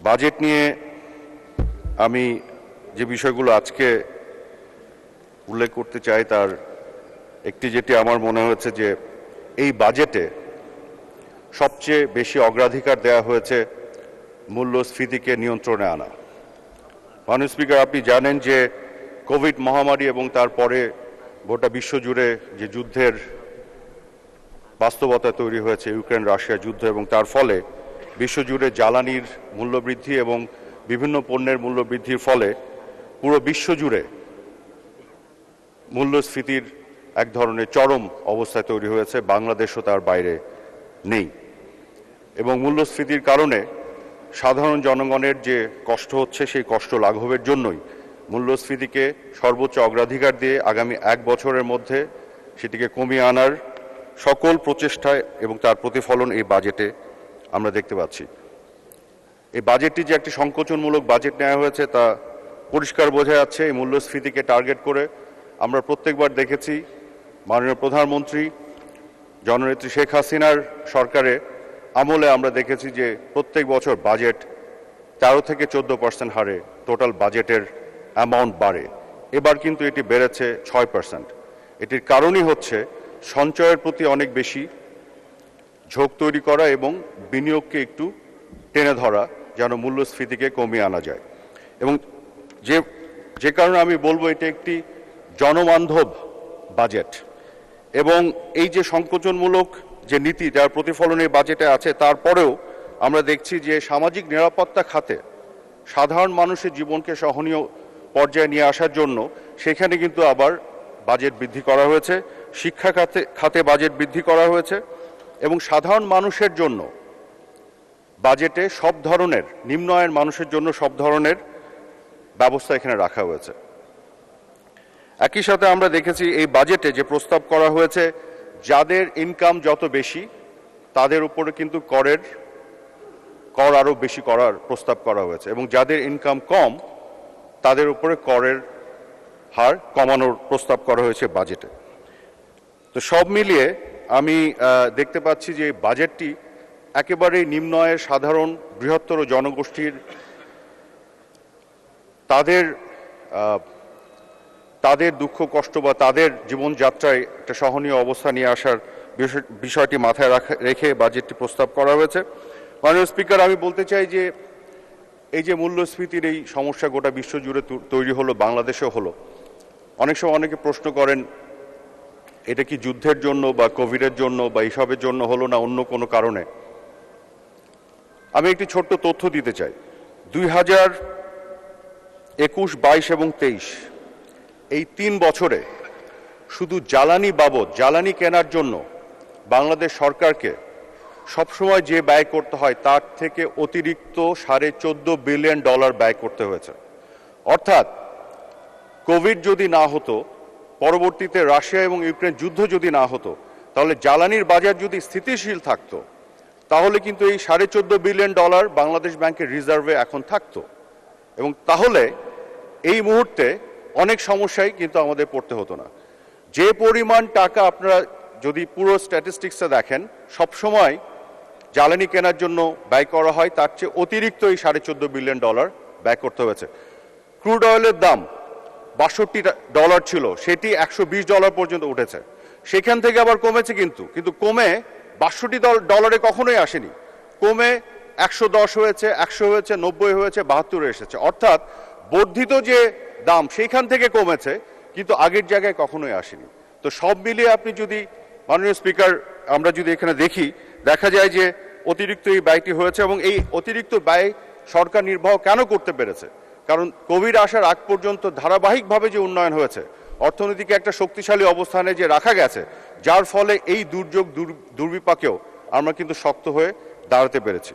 Budget নিয়ে আমি যে বিষয়গুলো আজকে উল্লেখ করতে চাই তার একটি যেটি আমার মনে হয়েছে যে এই বাজেটে সবচেয়ে বেশি অগ্রাধিকার দেওয়া হয়েছে মূল্যস্ফীতিকে নিয়ন্ত্রণে আনা। মাননীয় স্পিকার, আপনি জানেন যে কোভিড মহামারী এবং তারপরে গোটা বিশ্বজুড়ে যে যুদ্ধের বাস্তবতা তৈরি হয়েছে, ইউক্রেন রাশিয়া যুদ্ধ, এবং তার ফলে বিশ্বজুড়ে জ্বালানির মূল্যবৃদ্ধি এবং বিভিন্ন পণ্যের মূল্যবৃদ্ধির ফলে পুরো বিশ্বজুড়ে মূল্যস্ফীতির এক ধরনের চরম অবস্থা তৈরি হয়েছে, বাংলাদেশও তার বাইরে নেই। এবং মূল্যস্ফীতির কারণে সাধারণ জনগণের যে কষ্ট হচ্ছে সেই কষ্ট লাঘবের জন্যই মূল্যস্ফীতিকে সর্বোচ্চ অগ্রাধিকার দিয়ে আগামী 1 বছরের মধ্যে সেটিকে কমিয়ে আনার সকল প্রচেষ্টায় এবং তার প্রতিফলন এই বাজেটে আমরা দেখতে পাচ্ছি। এই বাজেটটি যে একটি সংকোচনমূলক বাজেট নেওয়া হয়েছে তা পরিষ্কার বোঝা যাচ্ছে। এই মূল্যস্ফীতিকে টার্গেট করে আমরা প্রত্যেকবার দেখেছি মাননীয় প্রধানমন্ত্রী জননেত্রী শেখ হাসিনার সরকারে আমলে আমরা দেখেছি যে প্রত্যেক বছর বাজেট 13 থেকে 14% হারে টোটাল বাজেটের অ্যামাউন্ট বাড়ে। এবার কিন্তু এটি বেড়েছে 6%। এটির কারণই হচ্ছে সঞ্চয়ের প্রতি অনেক বেশি ঝোঁক তৈরি করা এবং বিনিয়োগকে একটু টেনে ধরা যেন মূল্যস্ফীতিকে কমিয়ে আনা যায়। এবং যে কারণে আমি বলবো এটা একটি জনবান্ধব বাজেট। এবং এই যে সংকোচনমূলক যে নীতি যার প্রতিফলন এই বাজেটে আছে, তারপরেও আমরা দেখছি যে সামাজিক নিরাপত্তা খাতে সাধারণ মানুষের জীবনকে সহনীয় পর্যায়ে নিয়ে আসার জন্য সেখানে কিন্তু আবার বাজেট বৃদ্ধি করা হয়েছে, শিক্ষা খাতে বাজেট বৃদ্ধি করা হয়েছে এবং সাধারণ মানুষের জন্য বাজেটে সব ধরনের নিম্ন আয়ের মানুষের জন্য সব ধরনের ব্যবস্থা এখানে রাখা হয়েছে। একই সাথে আমরা দেখেছি এই বাজেটে যে প্রস্তাব করা হয়েছে, যাদের ইনকাম যত বেশি তাদের উপরে কিন্তু কর আরও বেশি করার প্রস্তাব করা হয়েছে এবং যাদের ইনকাম কম তাদের উপরে করের হার কমানোর প্রস্তাব করা হয়েছে বাজেটে। তো সব মিলিয়ে আমি দেখতে পাচ্ছি যে বাজেটটি একেবারেই নিম্ন আয়ের সাধারণ বৃহত্তর জনগোষ্ঠীর তাদের দুঃখ কষ্ট বা তাদের জীবনযাত্রায় একটা সহনীয় অবস্থা নিয়ে আসার বিষয়টি মাথায় রেখে বাজেটটি প্রস্তাব করা হয়েছে। মাননীয় স্পিকার, আমি বলতে চাই যে এই যে মূল্যস্ফীতির এই সমস্যা গোটা বিশ্বজুড়ে তৈরি হলো, বাংলাদেশেও হলো, অনেক সময় অনেকে প্রশ্ন করেন এটা কি যুদ্ধের জন্য বা কোভিডের জন্য বা এইসবের জন্য হলো না অন্য কোনো কারণে। আমি একটি ছোট্ট তথ্য দিতে চাই। 2021, 22 এবং 23 এই 3 বছরে শুধু জ্বালানি বাবদ জ্বালানি কেনার জন্য বাংলাদেশ সরকারকে সবসময় যে ব্যয় করতে হয় তার থেকে অতিরিক্ত $14.5 বিলিয়ন ব্যয় করতে হয়েছে। অর্থাৎ কোভিড যদি না হতো, পরবর্তীতে রাশিয়া এবং ইউক্রেন যুদ্ধ যদি না হতো, তাহলে জ্বালানির বাজার যদি স্থিতিশীল থাকতো তাহলে কিন্তু এই $14.5 বিলিয়ন বাংলাদেশ ব্যাংকের রিজার্ভে এখন থাকতো এবং তাহলে এই মুহূর্তে অনেক সমস্যায় কিন্তু আমাদের পড়তে হতো না। যে পরিমাণ টাকা আপনারা যদি পুরো স্ট্যাটিস্টিক্সে দেখেন সবসময় জ্বালানি কেনার জন্য ব্যয় করা হয়, তার চেয়ে অতিরিক্ত এই $14.5 বিলিয়ন ব্যয় করতে হয়েছে। ক্রুড অয়েলের দাম $62 ছিল, সেটি $120 পর্যন্ত উঠেছে, সেখান থেকে আবার কমেছে কিন্তু কমে $62 কখনোই আসেনি, কমে 110 হয়েছে, 100 হয়েছে, 90 হয়েছে, 72 এসেছে। অর্থাৎ বর্ধিত যে দাম সেইখান থেকে কমেছে কিন্তু আগের জায়গায় কখনোই আসেনি। তো সব মিলিয়ে আপনি যদি মাননীয় স্পিকার আমরা যদি এখানে দেখা যায় যে অতিরিক্ত এই ব্যয়টি হয়েছে এবং এই অতিরিক্ত ব্যয় সরকার নির্বাহ কেন করতে পেরেছে? কারণ কোভিড আসার আগ পর্যন্ত ধারাবাহিকভাবে যে উন্নয়ন হয়েছে, অর্থনীতিকে একটা শক্তিশালী অবস্থানে যে রাখা গেছে, যার ফলে এই দুর্যোগ দুর্বিপাকেও আমরা কিন্তু শক্ত হয়ে দাঁড়াতে পেরেছি।